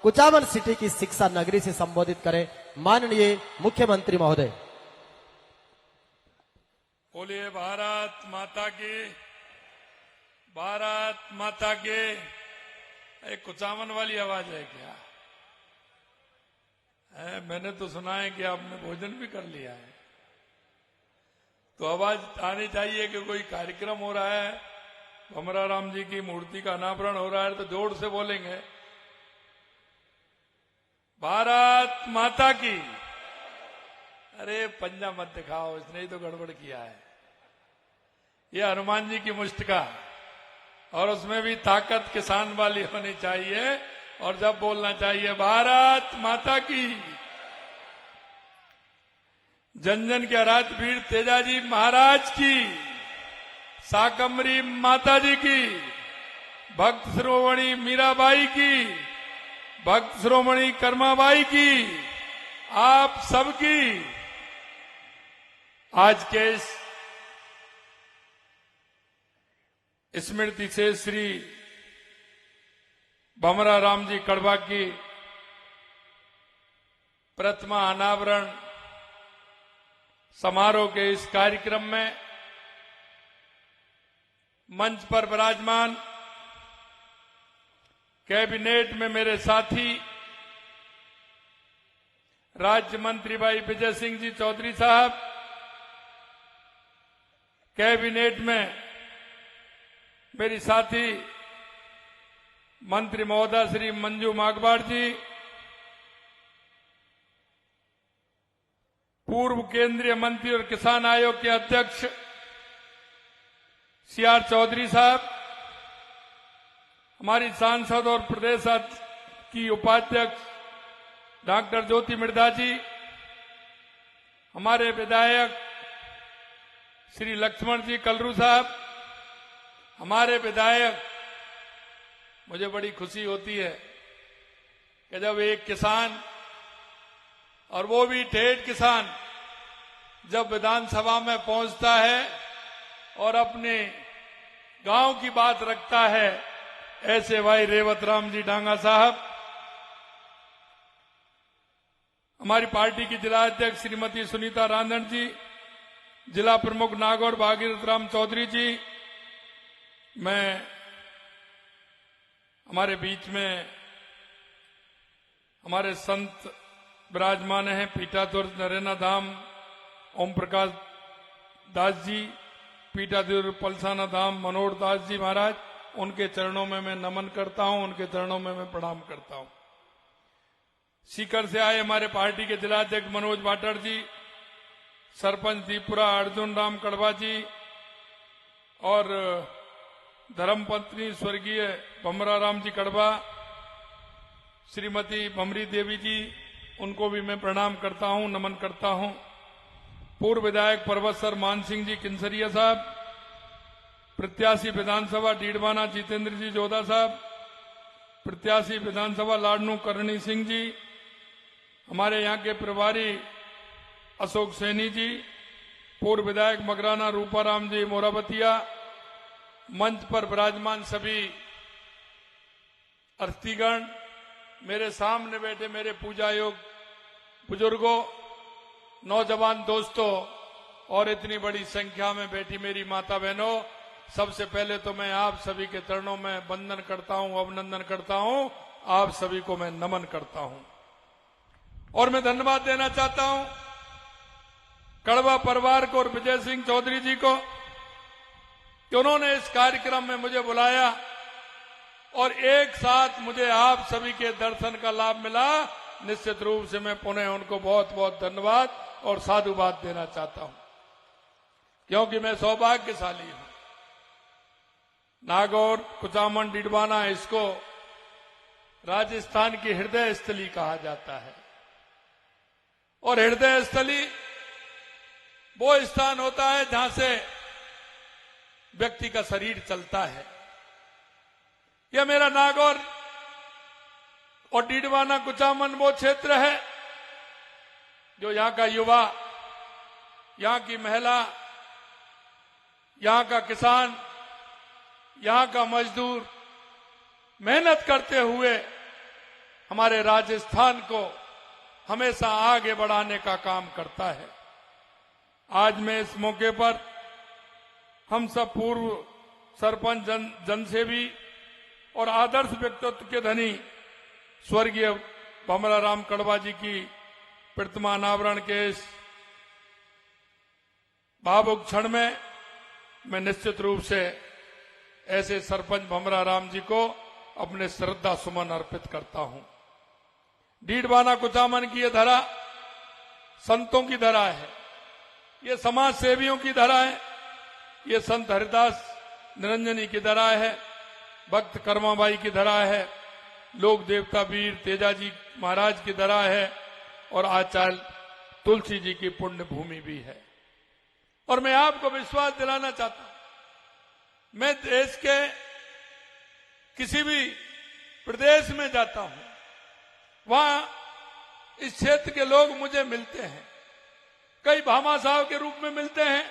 Kuchaman city की शिक्षा नगरी से संबोधित करें माननीय मुख्यमंत्री महोदय। बोलिए भारत माता की, भारत माता की। एक कुचामन वाली आवाज है क्या? मैंने तो सुना है कि आपने भोजन भी कर लिया है, तो आवाज आनी चाहिए कि कोई कार्यक्रम हो रहा है, भमरा राम जी की मूर्ति का अनावरण हो रहा है, तो जोर से बोलेंगे भारत माता की। अरे पंजा मत दिखाओ, इसने ही तो गड़बड़ किया है। ये हनुमान जी की मुष्ट का, और उसमें भी ताकत किसान वाली होनी चाहिए, और जब बोलना चाहिए भारत माता की। जन जन के आराध्य वीर तेजाजी महाराज की, साकम्बरी माता जी की, भक्त शिरोमणि मीराबाई की, भक्त शिरोमणि कर्माबाई की, आप सबकी आज के इस स्मृति से श्री भमरा राम जी कड़वा की प्रतिमा अनावरण समारोह के इस कार्यक्रम में मंच पर विराजमान कैबिनेट में मेरे साथी राज्य मंत्री भाई विजय सिंह जी चौधरी साहब, कैबिनेट में मेरी साथी मंत्री महोदय श्री मंजू मागवाड़ जी, पूर्व केंद्रीय मंत्री और किसान आयोग के अध्यक्ष सीआर चौधरी साहब, हमारी सांसद और प्रदेश की उपाध्यक्ष डॉक्टर ज्योति मिर्धा जी, हमारे विधायक श्री लक्ष्मण जी कलरू साहब, हमारे विधायक, मुझे बड़ी खुशी होती है कि जब एक किसान, और वो भी ठेठ किसान, जब विधानसभा में पहुंचता है और अपने गांव की बात रखता है, ऐसे भाई रेवत राम जी डांगा साहब, हमारी पार्टी की जिला अध्यक्ष श्रीमती सुनीता रांधन जी, जिला प्रमुख नागौर भागीरथ राम चौधरी जी, मैं हमारे बीच में हमारे संत विराजमान हैं, पीठाधुर नरेना धाम ओम प्रकाश दास जी, पीठाधुर पलसाना धाम मनोहर दास जी महाराज, उनके चरणों में मैं नमन करता हूं, उनके चरणों में मैं प्रणाम करता हूं। सीकर से आए हमारे पार्टी के जिलाध्यक्ष मनोज वाटर जी, सरपंच दीपुरा अर्जुन राम कड़वा जी, और धर्मपत्नी स्वर्गीय भमरा राम जी कड़वा, श्रीमती भमरी देवी जी, उनको भी मैं प्रणाम करता हूं, नमन करता हूं। पूर्व विधायक पर्वत सर मान सिंह जी किंसरिया साहब, प्रत्याशी विधानसभा डीडवाना जितेंद्र जी जोधा साहब, प्रत्याशी विधानसभा लाडनू करणी सिंह जी, हमारे यहाँ के प्रभारी अशोक सैनी जी, पूर्व विधायक मगराना रूपाराम जी मोराबतिया, मंच पर विराजमान सभी अतिथिगण, मेरे सामने बैठे मेरे पूजा योग बुजुर्गों, नौजवान दोस्तों, और इतनी बड़ी संख्या में बैठी मेरी माता बहनों, सबसे पहले तो मैं आप सभी के चरणों में वंदन करता हूं, अभिनंदन करता हूं, आप सभी को मैं नमन करता हूं। और मैं धन्यवाद देना चाहता हूं कड़वा परिवार को और विजय सिंह चौधरी जी को कि उन्होंने इस कार्यक्रम में मुझे बुलाया और एक साथ मुझे आप सभी के दर्शन का लाभ मिला। निश्चित रूप से मैं पुनः उनको बहुत बहुत धन्यवाद और साधुवाद देना चाहता हूं, क्योंकि मैं सौभाग्यशाली हूं। नागौर, कुचामन, डीडवाना, इसको राजस्थान की हृदय स्थली कहा जाता है, और हृदय स्थली वो स्थान होता है जहां से व्यक्ति का शरीर चलता है। यह मेरा नागौर और डीडवाना कुचामन वो क्षेत्र है जो यहां का युवा, यहां की महिला, यहां का किसान, यहां का मजदूर मेहनत करते हुए हमारे राजस्थान को हमेशा आगे बढ़ाने का काम करता है। आज मैं इस मौके पर हम सब पूर्व सरपंच जनसेवी और आदर्श व्यक्तित्व के धनी स्वर्गीय भमराराम कड़वा जी की प्रतिमा अनावरण के इस भावुक क्षण में मैं निश्चित रूप से ऐसे सरपंच भमराराम जी को अपने श्रद्धा सुमन अर्पित करता हूं। डीडवाना कुचामन की यह धरा संतों की धरा है, ये समाज सेवियों की धरा है, ये संत हरिदास निरंजनी की धरा है, भक्त कर्माबाई की धरा है, लोक देवता वीर तेजाजी महाराज की धरा है और आचार्य तुलसी जी की पुण्य भूमि भी है। और मैं आपको विश्वास दिलाना चाहता हूं, मैं देश के किसी भी प्रदेश में जाता हूं, वहां इस क्षेत्र के लोग मुझे मिलते हैं, कई भामाशाह के रूप में मिलते हैं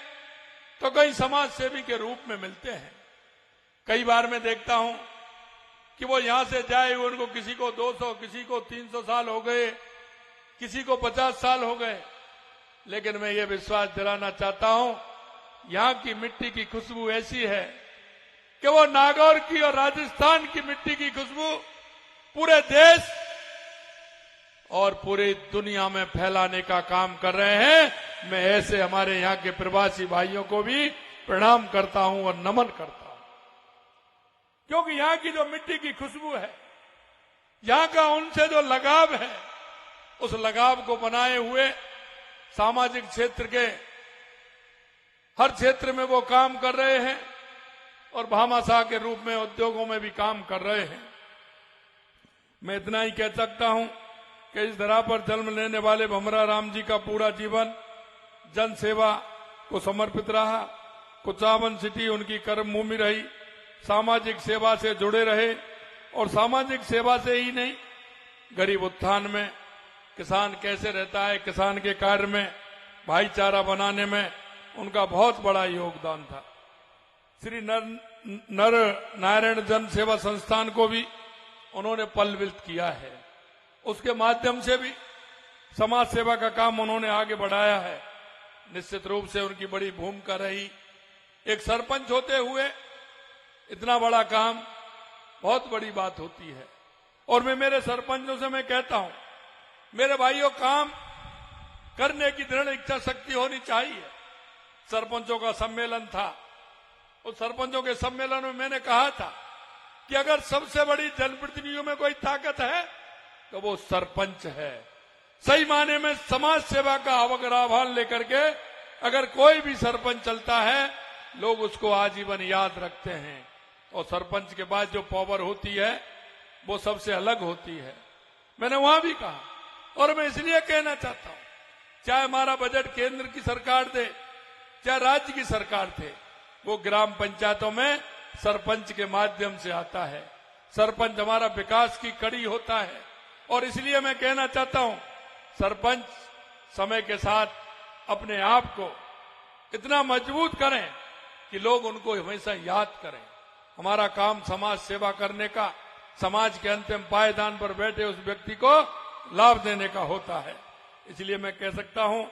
तो कई समाज सेवी के रूप में मिलते हैं। कई बार मैं देखता हूं कि वो यहां से जाए, उनको किसी को 200, किसी को 300 साल हो गए, किसी को 50 साल हो गए, लेकिन मैं ये विश्वास दिलाना चाहता हूं, यहां की मिट्टी की खुशबू ऐसी है कि वो नागौर की और राजस्थान की मिट्टी की खुशबू पूरे देश और पूरी दुनिया में फैलाने का काम कर रहे हैं। मैं ऐसे हमारे यहां के प्रवासी भाइयों को भी प्रणाम करता हूं और नमन करता हूं, क्योंकि यहां की जो मिट्टी की खुशबू है, यहां का उनसे जो लगाव है, उस लगाव को बनाए हुए सामाजिक क्षेत्र के हर क्षेत्र में वो काम कर रहे हैं और भामाशाह के रूप में उद्योगों में भी काम कर रहे हैं। मैं इतना ही कह सकता हूं कि इस धरा पर जन्म लेने वाले भमराराम जी का पूरा जीवन जन सेवा को समर्पित रहा। कुचामन सिटी उनकी कर्म भूमि रही, सामाजिक सेवा से जुड़े रहे और सामाजिक सेवा से ही नहीं, गरीब उत्थान में किसान कैसे रहता है, किसान के कार्य में भाईचारा बनाने में उनका बहुत बड़ा योगदान था। श्री नर नारायण जन सेवा संस्थान को भी उन्होंने पलवित किया है, उसके माध्यम से भी समाज सेवा का काम उन्होंने आगे बढ़ाया है। निश्चित रूप से उनकी बड़ी भूमिका रही। एक सरपंच होते हुए इतना बड़ा काम बहुत बड़ी बात होती है। और मैं मेरे सरपंचों से मैं कहता हूं, मेरे भाइयों, काम करने की दृढ़ इच्छा शक्ति होनी चाहिए। सरपंचों का सम्मेलन था, उस सरपंचों के सम्मेलन में मैंने कहा था कि अगर सबसे बड़ी जनप्रतिनिधियों में कोई ताकत है तो वो सरपंच है। सही माने में समाज सेवा का अवग्रहभान लेकर के अगर कोई भी सरपंच चलता है, लोग उसको आजीवन याद रखते हैं। और सरपंच के बाद जो पावर होती है वो सबसे अलग होती है। मैंने वहां भी कहा और मैं इसलिए कहना चाहता हूं, चाहे हमारा बजट केंद्र की सरकार दे, चाहे राज्य की सरकार थे, वो ग्राम पंचायतों में सरपंच के माध्यम से आता है। सरपंच हमारा विकास की कड़ी होता है। और इसलिए मैं कहना चाहता हूं, सरपंच समय के साथ अपने आप को इतना मजबूत करें कि लोग उनको हमेशा याद करें। हमारा काम समाज सेवा करने का, समाज के अंतिम पायदान पर बैठे उस व्यक्ति को लाभ देने का होता है। इसलिए मैं कह सकता हूं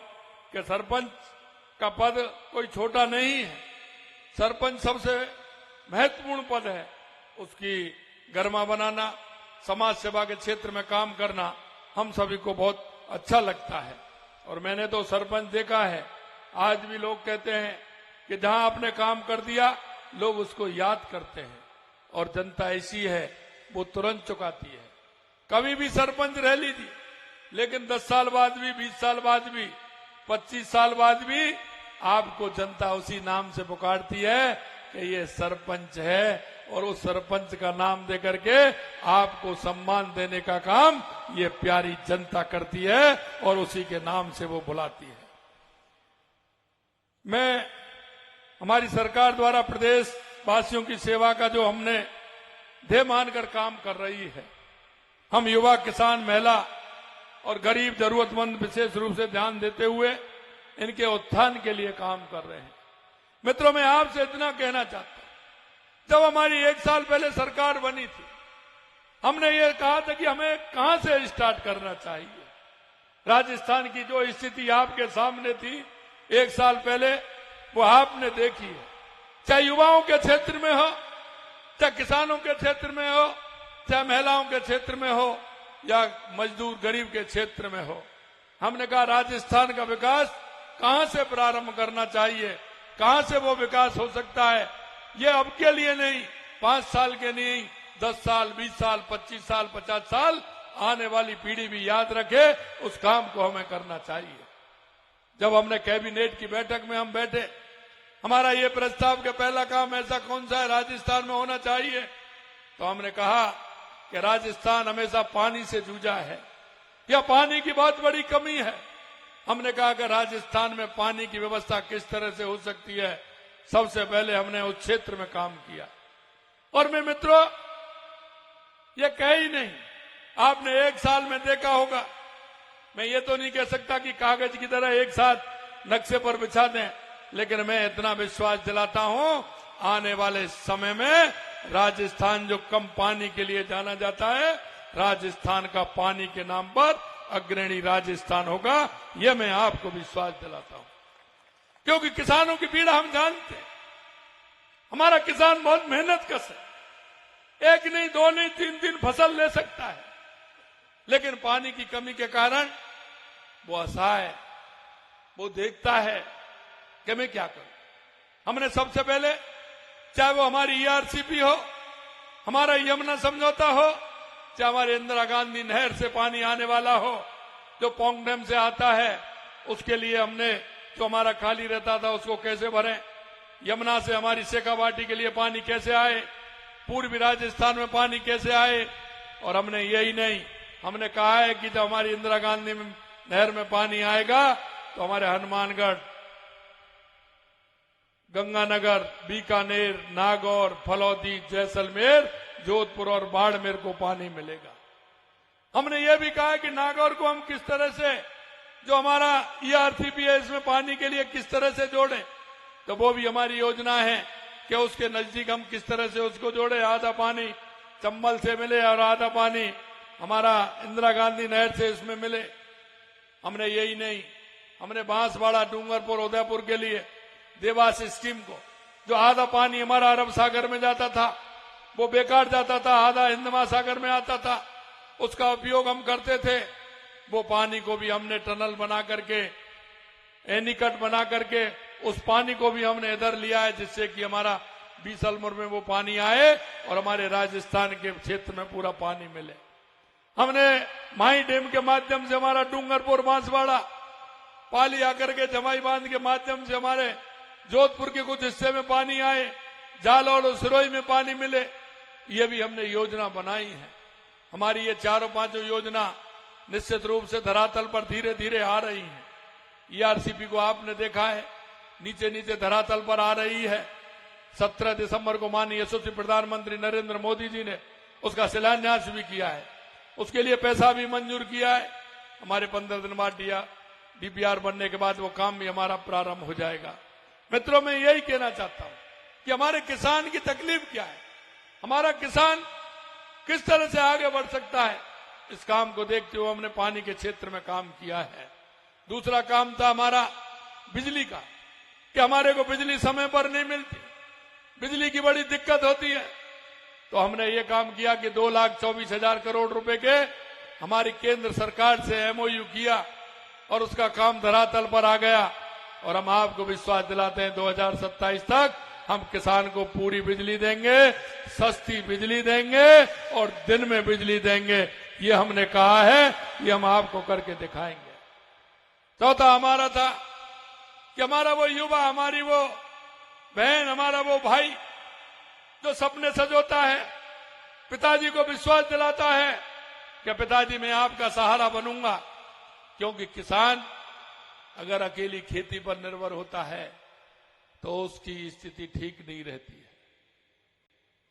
कि सरपंच का पद कोई छोटा नहीं है। सरपंच सबसे महत्वपूर्ण पद है। उसकी गरिमा बनाना, समाज सेवा के क्षेत्र में काम करना हम सभी को बहुत अच्छा लगता है। और मैंने तो सरपंच देखा है, आज भी लोग कहते हैं कि जहां आपने काम कर दिया लोग उसको याद करते हैं। और जनता ऐसी है, वो तुरंत चुकाती है। कभी भी सरपंच रह लीजिए, लेकिन 10 साल बाद भी, 20 साल बाद भी, 25 साल बाद भी आपको जनता उसी नाम से पुकारती है कि ये सरपंच है। और उस सरपंच का नाम देकर के आपको सम्मान देने का काम ये प्यारी जनता करती है और उसी के नाम से वो बुलाती है। मैं हमारी सरकार द्वारा प्रदेश वासियों की सेवा का जो हमने ध्येय मानकर काम कर रही है, हम युवा, किसान, महिला और गरीब जरूरतमंद विशेष रूप से ध्यान देते हुए इनके उत्थान के लिए काम कर रहे हैं। मित्रों, मैं आपसे इतना कहना चाहता हूं, जब हमारी 1 साल पहले सरकार बनी थी हमने ये कहा था कि हमें कहां से स्टार्ट करना चाहिए। राजस्थान की जो स्थिति आपके सामने थी 1 साल पहले, वो आपने देखी है। चाहे युवाओं के क्षेत्र में हो, चाहे किसानों के क्षेत्र में हो, चाहे महिलाओं के क्षेत्र में हो, या मजदूर गरीब के क्षेत्र में हो। हमने कहा राजस्थान का विकास कहां से प्रारंभ करना चाहिए, कहां से वो विकास हो सकता है। ये अब के लिए नहीं, 5 साल के नहीं, 10 साल, 20 साल, 25 साल, 50 साल, आने वाली पीढ़ी भी याद रखे, उस काम को हमें करना चाहिए। जब हमने कैबिनेट की बैठक में हम बैठे, हमारा ये प्रस्ताव के पहला काम ऐसा कौन सा है राजस्थान में होना चाहिए, तो हमने कहा कि राजस्थान हमेशा पानी से जूझा है, या पानी की बहुत बड़ी कमी है। हमने कहा कि राजस्थान में पानी की व्यवस्था किस तरह से हो सकती है। सबसे पहले हमने उस क्षेत्र में काम किया। और मैं मित्रों, ये कह ही नहीं, आपने 1 साल में देखा होगा। मैं ये तो नहीं कह सकता कि कागज की तरह एक साथ नक्शे पर बिछा दें, लेकिन मैं इतना विश्वास दिलाता हूं, आने वाले समय में राजस्थान जो कम पानी के लिए जाना जाता है, राजस्थान का पानी के नाम पर अग्रणी राजस्थान होगा। यह मैं आपको विश्वास दिलाता हूं, क्योंकि किसानों की पीड़ा हम जानते हैं। हमारा किसान बहुत मेहनत कश है, 1 नहीं, 2 नहीं, 3 फसल ले सकता है, लेकिन पानी की कमी के कारण वो असहाय, वो देखता है कि मैं क्या करूं। हमने सबसे पहले, चाहे वो हमारी ईआरसीपी हो, हमारा यमुना समझौता हो, चाहे हमारे इंदिरा गांधी नहर से पानी आने वाला हो, जो पोंग डैम से आता है, उसके लिए हमने जो हमारा खाली रहता था उसको कैसे भरें, यमुना से हमारी शेखावाटी के लिए पानी कैसे आए, पूर्वी राजस्थान में पानी कैसे आए। और हमने यही नहीं, हमने कहा है कि जब हमारी इंदिरा गांधी नहर में पानी आएगा तो हमारे हनुमानगढ़, गंगानगर, बीकानेर, नागौर, फलौदी, जैसलमेर, जोधपुर और बाड़मेर को पानी मिलेगा। हमने ये भी कहा है कि नागौर को हम किस तरह से, जो हमारा ईआरसीपी है, इसमें पानी के लिए किस तरह से जोड़ें, तो वो भी हमारी योजना है कि उसके नजदीक हम किस तरह से उसको जोड़े। आधा पानी चंबल से मिले और आधा पानी हमारा इंदिरा गांधी नहर से इसमें मिले। हमने यही नहीं, हमने बांसवाड़ा, डूंगरपुर, उदयपुर के लिए देवास स्कीम को, जो आधा पानी हमारा अरब सागर में जाता था वो बेकार जाता था, आधा हिंद महासागर में आता था, उसका उपयोग हम करते थे। वो पानी को भी हमने टनल बना करके, एनीकट बना करके, उस पानी को भी हमने इधर लिया है, जिससे कि हमारा बीसलपुर में वो पानी आए और हमारे राजस्थान के क्षेत्र में पूरा पानी मिले। हमने माही डैम के माध्यम से हमारा डूंगरपुर, बांसवाड़ा, पाली आकर के जमाई बांध के माध्यम से हमारे जोधपुर के कुछ हिस्से में पानी आए, जालौर और सिरोही में पानी मिले। ये भी हमने योजना बनाई है। हमारी ये 4-5 योजना निश्चित रूप से धरातल पर धीरे धीरे आ रही है। ईआरसीपी को आपने देखा है, नीचे नीचे धरातल पर आ रही है। 17 दिसंबर को माननीय यशस्वी प्रधानमंत्री नरेंद्र मोदी जी ने उसका शिलान्यास भी किया है, उसके लिए पैसा भी मंजूर किया है। हमारे 15 दिन बाद डीपीआर बनने के बाद वो काम भी हमारा प्रारंभ हो जाएगा। मित्रों, मैं यही कहना चाहता हूं कि हमारे किसान की तकलीफ क्या है, हमारा किसान किस तरह से आगे बढ़ सकता है, इस काम को देखते हुए हमने पानी के क्षेत्र में काम किया है। दूसरा काम था हमारा बिजली का, कि हमारे को बिजली समय पर नहीं मिलती, बिजली की बड़ी दिक्कत होती है। तो हमने ये काम किया कि 2,24,000 करोड़ रुपए के हमारी केंद्र सरकार से एमओयू किया और उसका काम धरातल पर आ गया। और हम आपको विश्वास दिलाते हैं 2027 तक हम किसान को पूरी बिजली देंगे, सस्ती बिजली देंगे और दिन में बिजली देंगे। ये हमने कहा है, ये हम आपको करके दिखाएंगे। चौथा हमारा था कि हमारा वो युवा, हमारी वो बहन, हमारा वो भाई जो सपने सजोता है, पिताजी को विश्वास दिलाता है कि पिताजी मैं आपका सहारा बनूंगा। क्योंकि किसान अगर अकेली खेती पर निर्भर होता है तो उसकी स्थिति ठीक नहीं रहती है।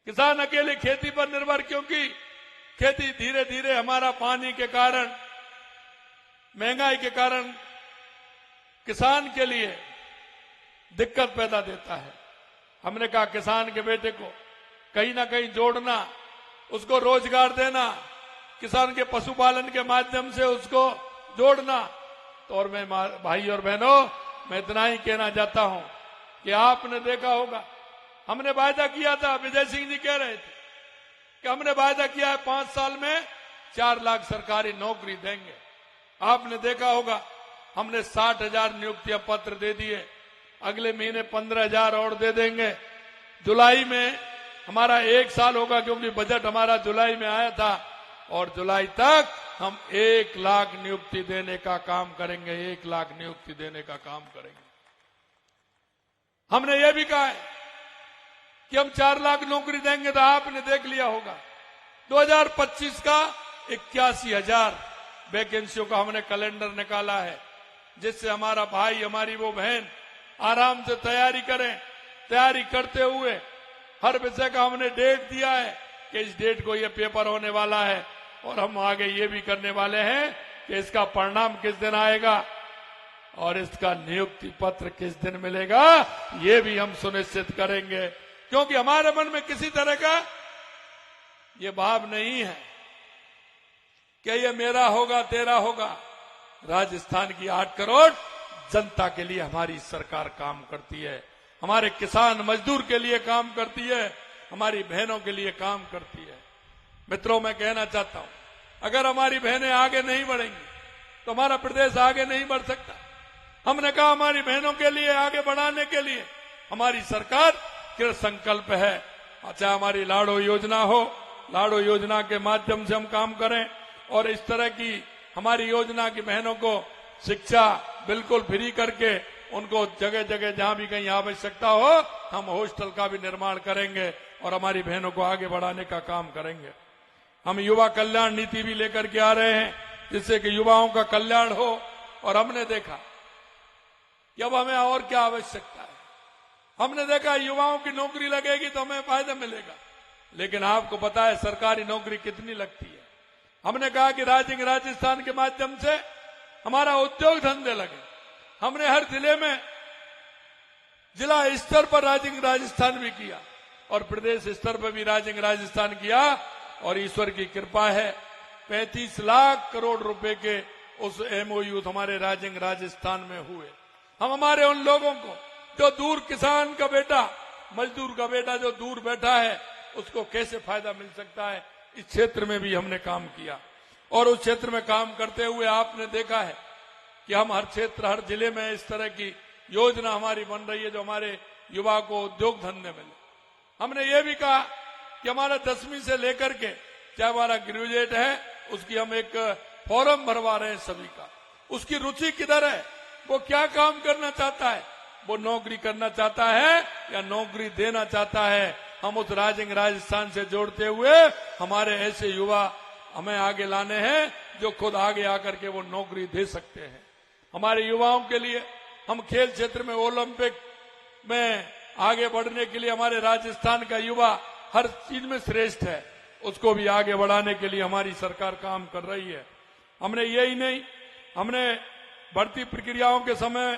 किसान अकेले खेती पर निर्भर, क्योंकि खेती धीरे धीरे हमारा पानी के कारण, महंगाई के कारण किसान के लिए दिक्कत पैदा देता है। हमने कहा किसान के बेटे को कहीं ना कहीं जोड़ना, उसको रोजगार देना, किसान के पशुपालन के माध्यम से उसको जोड़ना। तो और मैं भाई और बहनों, मैं इतना ही कहना चाहता हूं कि आपने देखा होगा, हमने वायदा किया था, विजय सिंह जी कह रहे थे कि हमने वायदा किया है 5 साल में 4 लाख सरकारी नौकरी देंगे। आपने देखा होगा, हमने 60,000 नियुक्तियां पत्र दे दिए, अगले महीने 15,000 और दे देंगे। जुलाई में हमारा 1 साल होगा, क्योंकि बजट हमारा जुलाई में आया था, और जुलाई तक हम 1 लाख नियुक्ति देने का काम करेंगे, 1 लाख नियुक्ति देने का काम करेंगे। हमने ये भी कहा है कि हम 4 लाख नौकरी देंगे। तो आपने देख लिया होगा 2025 का 81,000 वैकेंसियों का हमने कैलेंडर निकाला है, जिससे हमारा भाई, हमारी वो बहन आराम से तैयारी करें। तैयारी करते हुए हर विषय का हमने डेट दिया है कि इस डेट को ये पेपर होने वाला है, और हम आगे ये भी करने वाले हैं कि इसका परिणाम किस दिन आएगा और इसका नियुक्ति पत्र किस दिन मिलेगा, ये भी हम सुनिश्चित करेंगे। क्योंकि हमारे मन में किसी तरह का ये भाव नहीं है कि ये मेरा होगा, तेरा होगा। राजस्थान की 8 करोड़ जनता के लिए हमारी सरकार काम करती है, हमारे किसान मजदूर के लिए काम करती है, हमारी बहनों के लिए काम करती है। मित्रों, मैं कहना चाहता हूं, अगर हमारी बहनें आगे नहीं बढ़ेंगी तो हमारा प्रदेश आगे नहीं बढ़ सकता। हमने कहा हमारी बहनों के लिए आगे बढ़ाने के लिए हमारी सरकार कृत संकल्प है। चाहे हमारी लाड़ो योजना हो, लाड़ो योजना के माध्यम से हम काम करें, और इस तरह की हमारी योजना की बहनों को शिक्षा बिल्कुल फ्री करके उनको जगह जगह जहां भी कहीं आवश्यकता हो, हम हॉस्टल का भी निर्माण करेंगे और हमारी बहनों को आगे बढ़ाने का काम करेंगे। हम युवा कल्याण नीति भी लेकर के आ रहे हैं, जिससे कि युवाओं का कल्याण हो। और हमने देखा कि अब हमें और क्या आवश्यकता है। हमने देखा युवाओं की नौकरी लगेगी तो हमें फायदा मिलेगा, लेकिन आपको पता है सरकारी नौकरी कितनी लगती है। हमने कहा कि राजस्थान के माध्यम से हमारा उद्योग धंधे लगे। हमने हर जिले में जिला स्तर पर राजस्थान भी किया और प्रदेश स्तर पर भी राजस्थान किया, और ईश्वर की कृपा है 35 लाख करोड़ रुपए के उस एमओयू हमारे राजस्थान में हुए। हम हमारे उन लोगों को जो दूर, किसान का बेटा, मजदूर का बेटा जो दूर बैठा है, उसको कैसे फायदा मिल सकता है, इस क्षेत्र में भी हमने काम किया। और उस क्षेत्र में काम करते हुए आपने देखा है कि हम हर क्षेत्र, हर जिले में इस तरह की योजना हमारी बन रही है जो हमारे युवा को उद्योग धंधे मिले। हमने ये भी कहा कि हमारा 10वीं से लेकर के चाहे हमारा ग्रेजुएट है, उसकी हम एक फॉर्म भरवा रहे हैं सभी का। उसकी रुचि किधर है, वो क्या काम करना चाहता है, वो नौकरी करना चाहता है या नौकरी देना चाहता है। हम उस राजस्थान से जोड़ते हुए हमारे ऐसे युवा हमें आगे लाने हैं जो खुद आगे आकर के वो नौकरी दे सकते हैं। हमारे युवाओं के लिए हम खेल क्षेत्र में ओलंपिक में आगे बढ़ने के लिए हमारे राजस्थान का युवा हर चीज में श्रेष्ठ है, उसको भी आगे बढ़ाने के लिए हमारी सरकार काम कर रही है। हमने यही नहीं, हमने भर्ती प्रक्रियाओं के समय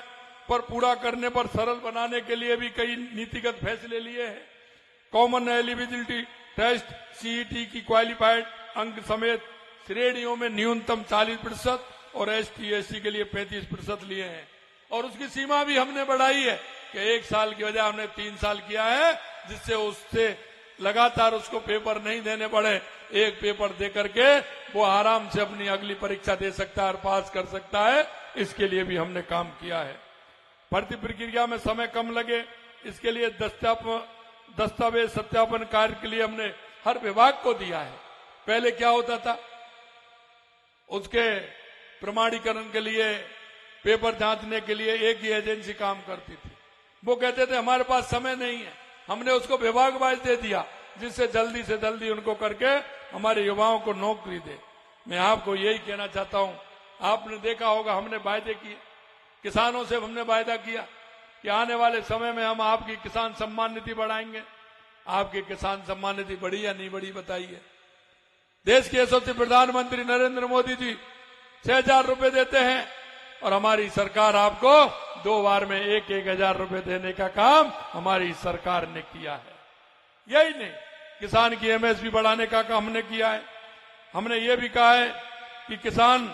पर पूरा करने पर सरल बनाने के लिए भी कई नीतिगत फैसले लिए हैं। कॉमन एलिजिबिलिटी टेस्ट सीईटी की क्वालिफाइड अंक समेत श्रेणियों में न्यूनतम 40% और एसटी एससी के लिए 35% लिए हैं। और उसकी सीमा भी हमने बढ़ाई है कि 1 साल की वजह हमने 3 साल किया है, जिससे उससे लगातार उसको पेपर नहीं देने पड़े। एक पेपर दे करके वो आराम से अपनी अगली परीक्षा दे सकता है और पास कर सकता है। इसके लिए भी हमने काम किया है। भर्ती प्रक्रिया में समय कम लगे, इसके लिए दस्तावेज सत्यापन कार्य के लिए हमने हर विभाग को दिया है। पहले क्या होता था, उसके प्रमाणीकरण के लिए, पेपर जांचने के लिए एक ही एजेंसी काम करती थी। वो कहते थे हमारे पास समय नहीं है, हमने उसको विभाग वाइज दे दिया, जिससे जल्दी से जल्दी उनको करके हमारे युवाओं को नौकरी दे। मैं आपको यही कहना चाहता हूं, आपने देखा होगा हमने वायदे किए, किसानों से हमने वायदा किया कि आने वाले समय में हम आपकी किसान सम्मान निधि बढ़ाएंगे। आपकी किसान सम्मान निधि बढ़ी या नहीं बढ़ी बताइए। देश के यशस्वी प्रधानमंत्री नरेंद्र मोदी जी 6,000 रुपए देते हैं और हमारी सरकार आपको 2 बार में 1,000 रुपए देने का काम हमारी सरकार ने किया है। यही नहीं, किसान की एमएसपी बढ़ाने का काम हमने किया है। हमने ये भी कहा है कि किसान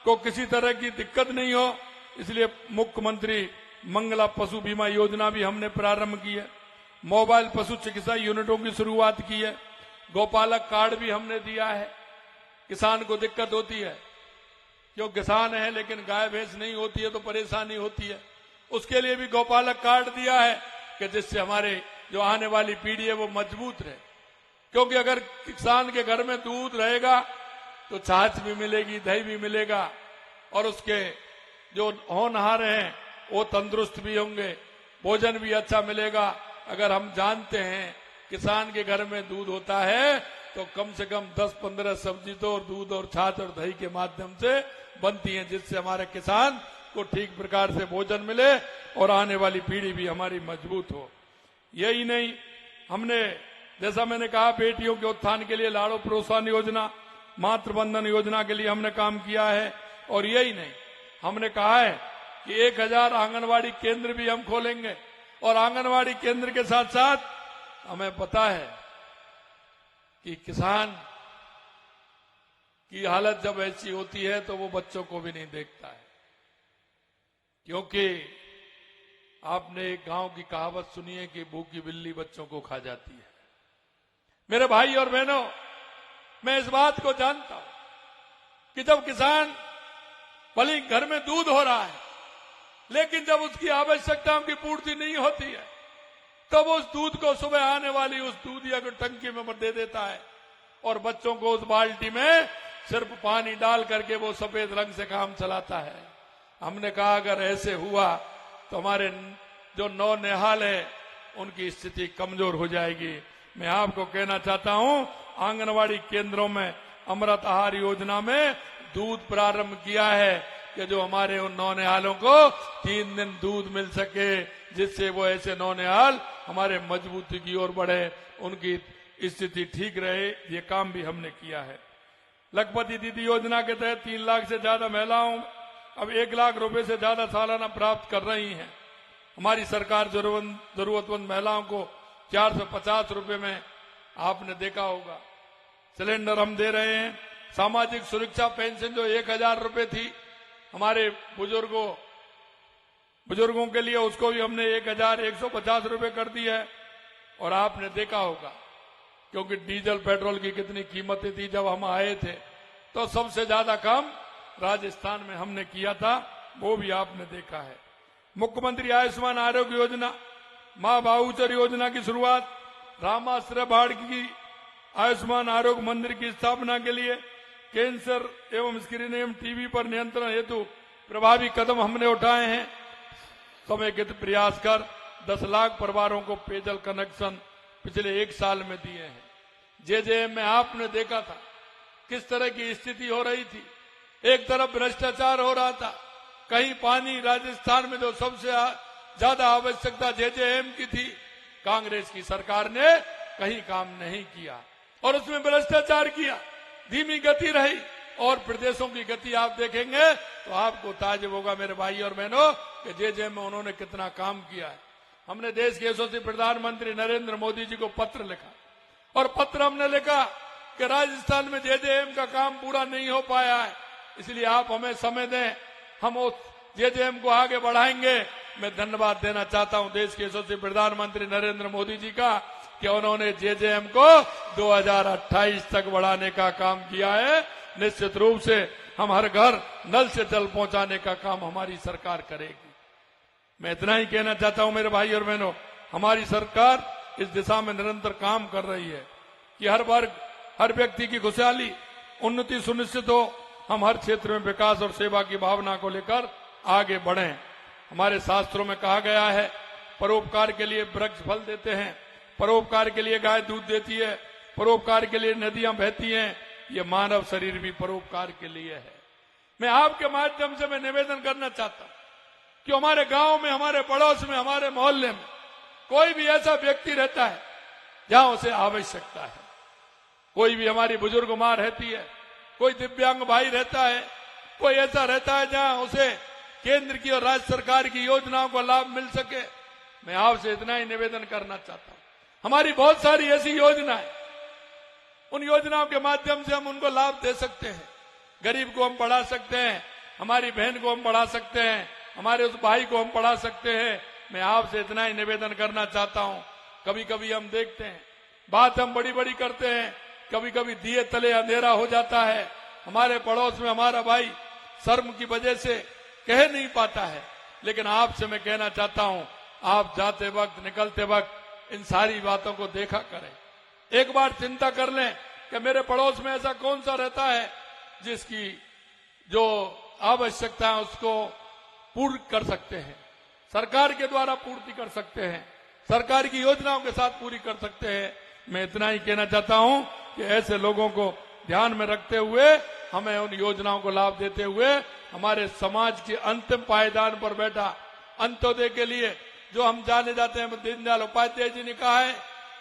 को किसी तरह की दिक्कत नहीं हो, इसलिए मुख्यमंत्री मंगला पशु बीमा योजना भी हमने प्रारंभ की है। मोबाइल पशु चिकित्सा यूनिटों की शुरुआत की है। गौपालक कार्ड भी हमने दिया है। किसान को दिक्कत होती है, क्यों किसान है लेकिन गाय भैंस नहीं होती है तो परेशानी होती है, उसके लिए भी गौपालक कार्ड दिया है कि जिससे हमारे जो आने वाली पीढ़ी है वो मजबूत रहे। क्योंकि अगर किसान के घर में दूध रहेगा तो छाछ भी मिलेगी, दही भी मिलेगा, और उसके जो होनहार हैं वो तंदुरुस्त भी होंगे, भोजन भी अच्छा मिलेगा। अगर हम जानते हैं किसान के घर में दूध होता है तो कम से कम 10-15 सब्जी तो और दूध और छाछ और दही के माध्यम से बनती है, जिससे हमारे किसान को ठीक प्रकार से भोजन मिले और आने वाली पीढ़ी भी हमारी मजबूत हो। यही नहीं, हमने जैसा मैंने कहा बेटियों के उत्थान के लिए लाड़ो प्रोत्साहन योजना, मातृबंधन योजना के लिए हमने काम किया है। और यही नहीं, हमने कहा है कि 1000 आंगनवाड़ी केंद्र भी हम खोलेंगे, और आंगनवाड़ी केंद्र के साथ साथ हमें पता है कि किसान की हालत जब ऐसी होती है तो वो बच्चों को भी नहीं देखता है। क्योंकि आपने एक गांव की कहावत सुनी है कि भूखी बिल्ली बच्चों को खा जाती है। मेरे भाई और बहनों, मैं इस बात को जानता हूं कि जब किसान भले घर में दूध हो रहा है, लेकिन जब उसकी आवश्यकताओं की पूर्ति नहीं होती है तब उस दूध को सुबह आने वाली उस दूधिया को टंकी में दे देता है, और बच्चों को उस बाल्टी में सिर्फ पानी डाल करके वो सफेद रंग से काम चलाता है। हमने कहा अगर ऐसे हुआ तो हमारे जो नौनिहाल है उनकी स्थिति कमजोर हो जाएगी। मैं आपको कहना चाहता हूं, आंगनवाड़ी केंद्रों में अमृत आहार योजना में दूध प्रारंभ किया है कि जो हमारे उन नौनिहालों को 3 दिन दूध मिल सके, जिससे वो ऐसे नौनिहाल हमारे मजबूती की ओर बढ़े, उनकी स्थिति ठीक रहे। ये काम भी हमने किया है। लखपति दीदी योजना के तहत 3 लाख से ज्यादा महिलाओं अब 1 लाख रुपए से ज्यादा सालाना प्राप्त कर रही हैं। हमारी सरकार जरूरतमंद महिलाओं को 450 रुपए में, आपने देखा होगा, सिलेंडर हम दे रहे हैं। सामाजिक सुरक्षा पेंशन जो 1000 रुपए थी हमारे बुजुर्गों के लिए, उसको भी हमने 1150 रुपए कर दी है। और आपने देखा होगा, क्योंकि डीजल पेट्रोल की कितनी कीमतें थी जब हम आए थे, तो सबसे ज्यादा काम राजस्थान में हमने किया था, वो भी आपने देखा है। मुख्यमंत्री आयुष्मान आरोग्य योजना, मां बाहुचर योजना की शुरुआत, रामाश्रय बाढ़ की आयुष्मान आरोग्य मंदिर की स्थापना के लिए कैंसर एवं स्क्रीन एवं टीबी पर नियंत्रण हेतु प्रभावी कदम हमने उठाए हैं। समेकित प्रयास कर 10 लाख परिवारों को पेयजल कनेक्शन पिछले 1 साल में दिए हैं। जेजेएम में आपने देखा था किस तरह की स्थिति हो रही थी। एक तरफ भ्रष्टाचार हो रहा था, कहीं पानी, राजस्थान में जो सबसे ज्यादा आवश्यकता जेजेएम की थी, कांग्रेस की सरकार ने कहीं काम नहीं किया और उसमें भ्रष्टाचार किया, धीमी गति रही। और प्रदेशों की गति आप देखेंगे तो आपको ताज्जुब होगा मेरे भाई और बहनों कि जेजेएम में उन्होंने कितना काम किया है। हमने देश के यशस्वी प्रधानमंत्री नरेंद्र मोदी जी को पत्र लिखा, और पत्र हमने लिखा कि राजस्थान में जेजेएम का काम पूरा नहीं हो पाया है, इसलिए आप हमें समय दें, हम उस जेजेएम को आगे बढ़ाएंगे। मैं धन्यवाद देना चाहता हूं देश के यशस्वी प्रधानमंत्री नरेंद्र मोदी जी का कि उन्होंने जेजेएम को 2028 तक बढ़ाने का काम किया है। निश्चित रूप से हम हर घर नल से जल पहुंचाने का काम हमारी सरकार करेगी। मैं इतना ही कहना चाहता हूं मेरे भाई और बहनों, हमारी सरकार इस दिशा में निरंतर काम कर रही है कि हर वर्ग, हर व्यक्ति की खुशहाली, उन्नति सुनिश्चित हो। हम हर क्षेत्र में विकास और सेवा की भावना को लेकर आगे बढ़ें। हमारे शास्त्रों में कहा गया है, परोपकार के लिए वृक्ष फल देते हैं, परोपकार के लिए गाय दूध देती है, परोपकार के लिए नदियां बहती हैं, ये मानव शरीर भी परोपकार के लिए है। मैं आपके माध्यम से मैं निवेदन करना चाहता हूं कि हमारे गांव में, हमारे पड़ोस में, हमारे मोहल्ले में कोई भी ऐसा व्यक्ति रहता है जहां उसे आवश्यकता है, कोई भी हमारी बुजुर्ग मां रहती है, कोई दिव्यांग भाई रहता है, कोई ऐसा रहता है जहां उसे केंद्र की और राज्य सरकार की योजनाओं का लाभ मिल सके, मैं आपसे इतना ही निवेदन करना चाहता हूं, हमारी बहुत सारी ऐसी योजनाएं, उन योजनाओं के माध्यम से हम उनको लाभ दे सकते हैं। गरीब को हम पढ़ा सकते हैं, हमारी बहन को हम पढ़ा सकते हैं, हमारे उस भाई को हम पढ़ा सकते हैं। मैं आपसे इतना ही निवेदन करना चाहता हूं, कभी कभी हम देखते हैं बात हम बड़ी बड़ी करते हैं, कभी कभी दिए तले अंधेरा हो जाता है। हमारे पड़ोस में हमारा भाई शर्म की वजह से कह नहीं पाता है, लेकिन आपसे मैं कहना चाहता हूं, आप जाते वक्त निकलते वक्त इन सारी बातों को देखा करें। एक बार चिंता कर लें कि मेरे पड़ोस में ऐसा कौन सा रहता है जिसकी जो आवश्यकता है उसको पूर्ण कर सकते हैं, सरकार के द्वारा पूर्ति कर सकते हैं, सरकार की योजनाओं के साथ पूरी कर सकते हैं। मैं इतना ही कहना चाहता हूं कि ऐसे लोगों को ध्यान में रखते हुए हमें उन योजनाओं को लाभ देते हुए हमारे समाज के अंतिम पायदान पर बैठा अंत्योदय के लिए जो हम जाने जाते हैं, दीनदयाल उपाध्याय जी ने कहा है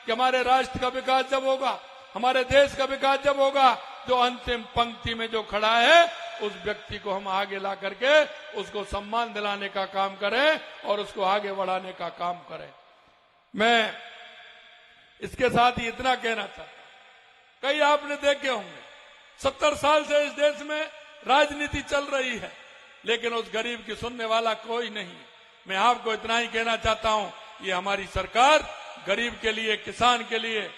कि हमारे राष्ट्र का विकास जब होगा, हमारे देश का विकास जब होगा, जो अंतिम पंक्ति में जो खड़ा है उस व्यक्ति को हम आगे ला करके उसको सम्मान दिलाने का काम करें और उसको आगे बढ़ाने का काम करें। मैं इसके साथ ही इतना कहना चाहता हूं, कई आपने देखे होंगे 70 साल से इस देश में राजनीति चल रही है, लेकिन उस गरीब की सुनने वाला कोई नहीं। मैं आपको इतना ही कहना चाहता हूं, ये हमारी सरकार गरीब के लिए, किसान के लिए,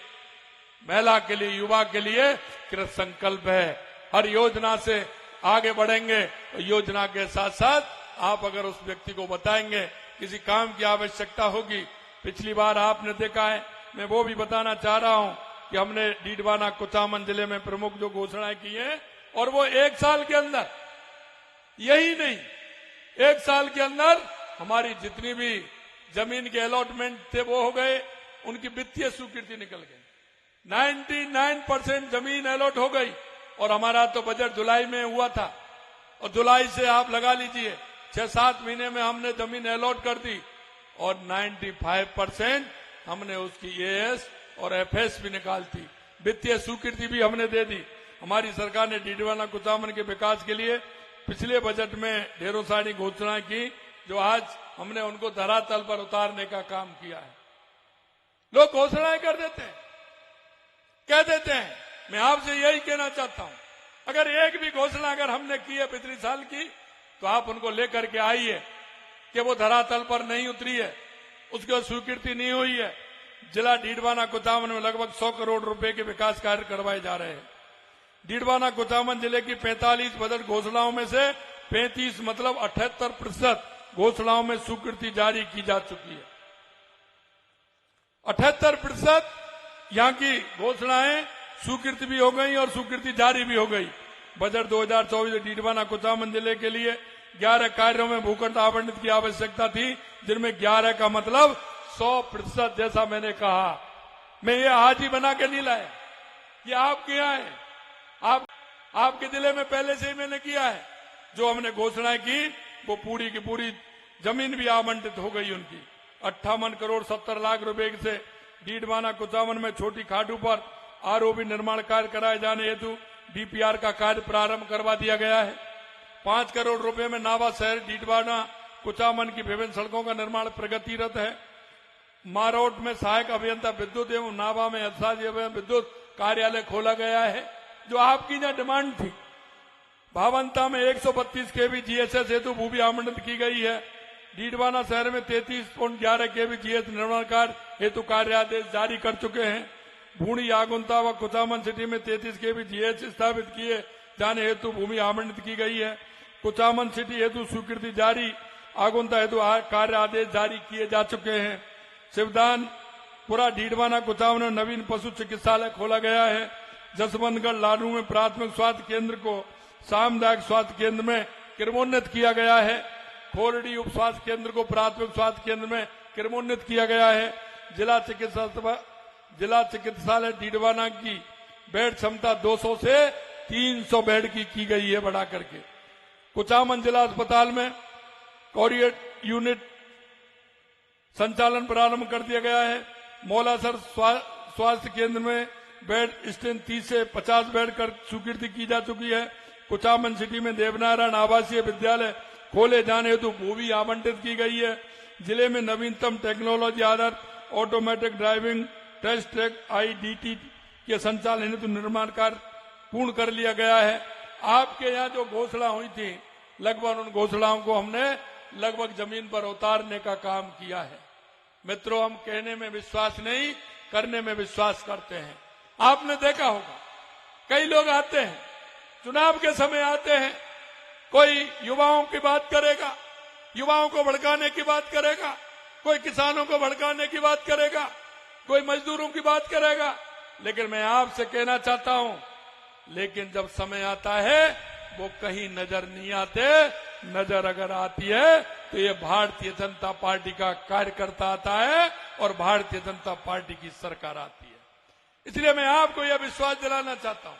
महिला के लिए, युवा के लिए कृत संकल्प है। हर योजना से आगे बढ़ेंगे। योजना के साथ साथ आप अगर उस व्यक्ति को बताएंगे किसी काम की आवश्यकता होगी, पिछली बार आपने देखा है, मैं वो भी बताना चाह रहा हूं कि हमने डीडवाना कुचामन जिले में प्रमुख जो घोषणाएं की हैं, और वो 1 साल के अंदर, यही नहीं 1 साल के अंदर हमारी जितनी भी जमीन के अलॉटमेंट थे वो हो गए, उनकी वित्तीय स्वीकृति निकल गई, 99% जमीन अलॉट हो गई। और हमारा तो बजट जुलाई में हुआ था, और जुलाई से आप लगा लीजिए 6-7 महीने में हमने जमीन अलॉट कर दी, और 95% हमने उसकी एएस और एफएस भी निकालती, वित्तीय स्वीकृति भी हमने दे दी। हमारी सरकार ने डीडवाना कुचामन के विकास के लिए पिछले बजट में ढेरों सारी घोषणाएं की, जो आज हमने उनको धरातल पर उतारने का काम किया है। लोग घोषणाएं कर देते हैं, कह देते हैं। मैं आपसे यही कहना चाहता हूं, अगर एक भी घोषणा अगर हमने की है पिछले साल की, तो आप उनको लेकर के आइए कि वो धरातल पर नहीं उतरी है, उसकी स्वीकृति नहीं हुई है। जिला डीडवाना कुचामन में लगभग 100 करोड़ रुपए के विकास कार्य करवाए जा रहे हैं। डीडवाना कुचामन जिले की 45 बजट घोषणाओं में से 35 मतलब 78% घोषणाओं में स्वीकृति जारी की जा चुकी है। 78% यहां की घोषणाएं स्वीकृति भी हो गई और स्वीकृति जारी भी हो गई। बजट 2024 डीडवाना कुचामन जिले के लिए 11 कार्यों में भूखंड आवंटित की आवश्यकता थी, जिनमें 11 का मतलब 100%। जैसा मैंने कहा, मैं ये आज ही बना के नहीं लाया, ये आपके यहाँ है, आपके जिले में पहले से ही मैंने किया है। जो हमने घोषणाएं की वो पूरी की पूरी जमीन भी आवंटित हो गई उनकी। 58 करोड़ 70 लाख रुपए से डीडवाना कुचामन में छोटी खाडू पर आरओबी निर्माण कार्य कराए जाने हेतु डीपीआर का कार्य प्रारंभ करवा दिया गया है। 5 करोड़ रुपए में नावा शहर डीडवाना कुचामन की विभिन्न सड़कों का निर्माण प्रगतिरत है। मारोट में सहायक अभियंता विद्युत एवं नावा में अधिशासी विद्युत कार्यालय खोला गया है, जो आपकी जो डिमांड थी। भावंता में 132 केवी जीएसएस हेतु भूमि आवंटित की गई है। डीडवाना शहर में 33.11 केवी जीएस निर्माण कार्य हेतु कार्यादेश जारी कर चुके हैं। भूणी आगुंता व कुचामन सिटी में 33 केवी जीएस स्थापित किए जाने हेतु भूमि आवंटित की गई है। कुचामन सिटी हेतु स्वीकृति जारी, आगुंता हेतु कार्य आदेश जारी किए जा चुके हैं। शिवदानपुरा डीडवाना कुचामन में नवीन पशु चिकित्सालय खोला गया है। जसवंतगढ़ लाडू में प्राथमिक स्वास्थ्य केंद्र को सामुदायिक स्वास्थ्य केंद्र में क्रमोन्नत किया गया है। खोरडी उप स्वास्थ्य केंद्र को प्राथमिक स्वास्थ्य केंद्र में क्रमोन्नत किया गया है। जिला चिकित्सालय डीडवाना की बेड क्षमता 200 से 300 बेड की गई है बढ़ा करके। कुचामन जिला अस्पताल में कोरियर यूनिट संचालन प्रारंभ कर दिया गया है। मौलासर स्वास्थ्य केंद्र में बेड स्ट्रेंथ 30 से 50 बेड कर स्वीकृति की जा चुकी है। कुचामन सिटी में देवनारायण आवासीय विद्यालय खोले जाने हेतु भूमि आवंटित की गई है। जिले में नवीनतम टेक्नोलॉजी आधारित automatic driving test track IDT के संचालन हेतु निर्माण कार्य पूर्ण कर लिया गया है। आपके यहाँ जो घोषणा हुई थी, लगभग उन घोषणाओं को हमने लगभग जमीन पर उतारने का काम किया है। मित्रों, हम कहने में विश्वास नहीं, करने में विश्वास करते हैं। आपने देखा होगा, कई लोग आते हैं, चुनाव के समय आते हैं, कोई युवाओं की बात करेगा, युवाओं को भड़काने की बात करेगा, कोई किसानों को भड़काने की बात करेगा, कोई मजदूरों की बात करेगा। लेकिन मैं आपसे कहना चाहता हूं, लेकिन जब समय आता है वो कहीं नजर नहीं आते। नजर अगर आती है तो ये भारतीय जनता पार्टी का कार्यकर्ता आता है और भारतीय जनता पार्टी की सरकार आती है। इसलिए मैं आपको यह विश्वास दिलाना चाहता हूं,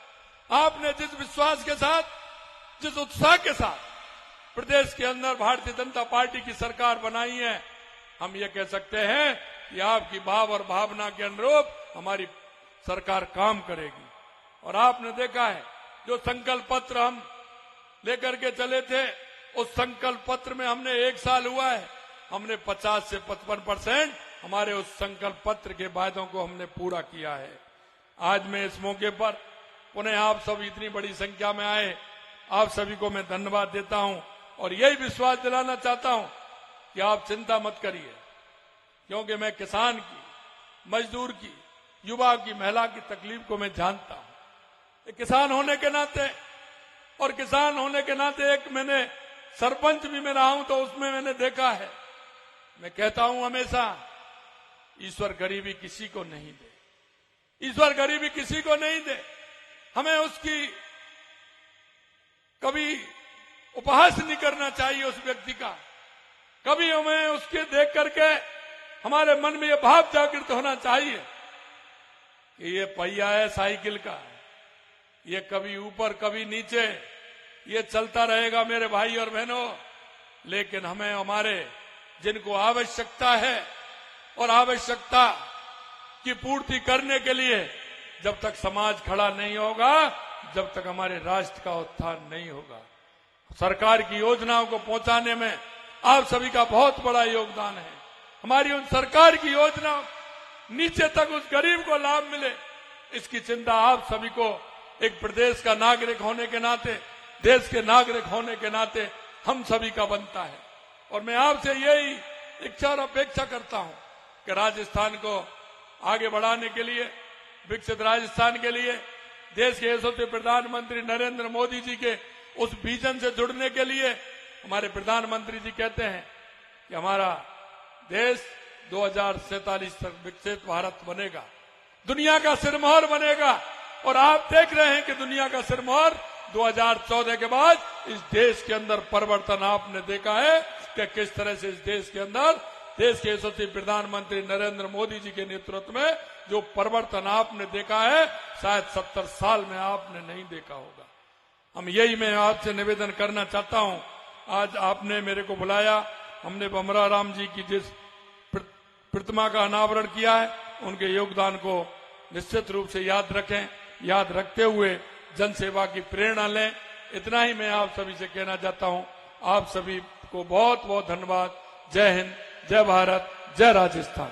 आपने जिस विश्वास के साथ, जिस उत्साह के साथ प्रदेश के अंदर भारतीय जनता पार्टी की सरकार बनाई है, हम ये कह सकते हैं कि आपकी भाव और भावना के अनुरूप हमारी सरकार काम करेगी। और आपने देखा है, जो संकल्प पत्र हम लेकर के चले थे, उस संकल्प पत्र में हमने 1 साल हुआ है, हमने 50 से 55% हमारे उस संकल्प पत्र के वायदों को हमने पूरा किया है। आज मैं इस मौके पर पुनः आप सब इतनी बड़ी संख्या में आए, आप सभी को मैं धन्यवाद देता हूं और यही विश्वास दिलाना चाहता हूं कि आप चिंता मत करिए, क्योंकि मैं किसान की, मजदूर की, युवा की, महिला की तकलीफ को मैं जानता हूं। एक किसान होने के नाते और किसान होने के नाते एक मैंने सरपंच भी मैं रहा हूं, तो उसमें मैंने देखा है, मैं कहता हूं हमेशा, ईश्वर गरीबी किसी को नहीं दे, ईश्वर गरीबी किसी को नहीं दे। हमें उसकी कभी उपहास नहीं करना चाहिए उस व्यक्ति का, कभी हमें उसके देख करके हमारे मन में यह भाव जागृत होना चाहिए कि ये पहिया है साइकिल का, ये कभी ऊपर कभी नीचे, ये चलता रहेगा मेरे भाई और बहनों। लेकिन हमें हमारे जिनको आवश्यकता है और आवश्यकता की पूर्ति करने के लिए जब तक समाज खड़ा नहीं होगा, जब तक हमारे राष्ट्र का उत्थान नहीं होगा। सरकार की योजनाओं को पहुंचाने में आप सभी का बहुत बड़ा योगदान है। हमारी उन सरकार की योजना नीचे तक उस गरीब को लाभ मिले, इसकी चिंता आप सभी को एक प्रदेश का नागरिक होने के नाते, देश के नागरिक होने के नाते हम सभी का बनता है। और मैं आपसे यही इच्छा और अपेक्षा करता हूं कि राजस्थान को आगे बढ़ाने के लिए, विकसित राजस्थान के लिए, देश के यशस्वी प्रधानमंत्री नरेंद्र मोदी जी के उस विजन से जुड़ने के लिए हमारे प्रधानमंत्री जी कहते हैं कि हमारा देश 2047 तक विकसित भारत बनेगा, दुनिया का सिरमौर बनेगा। और आप देख रहे हैं कि दुनिया का सिरमौर 2014 के बाद इस देश के अंदर परिवर्तन आपने देखा है कि किस तरह से इस देश के अंदर देश के यशस्वी प्रधानमंत्री नरेंद्र मोदी जी के नेतृत्व में जो परिवर्तन आपने देखा है, शायद 70 साल में आपने नहीं देखा होगा। हम यही मैं आपसे निवेदन करना चाहता हूं। आज आपने मेरे को बुलाया, हमने बमरा राम जी की जिस प्रतिमा का अनावरण किया है, उनके योगदान को निश्चित रूप से याद रखें, याद रखते हुए जन सेवा की प्रेरणा लें। इतना ही मैं आप सभी से कहना चाहता हूं। आप सभी को बहुत बहुत धन्यवाद। जय हिंद, जय भारत, जय राजस्थान।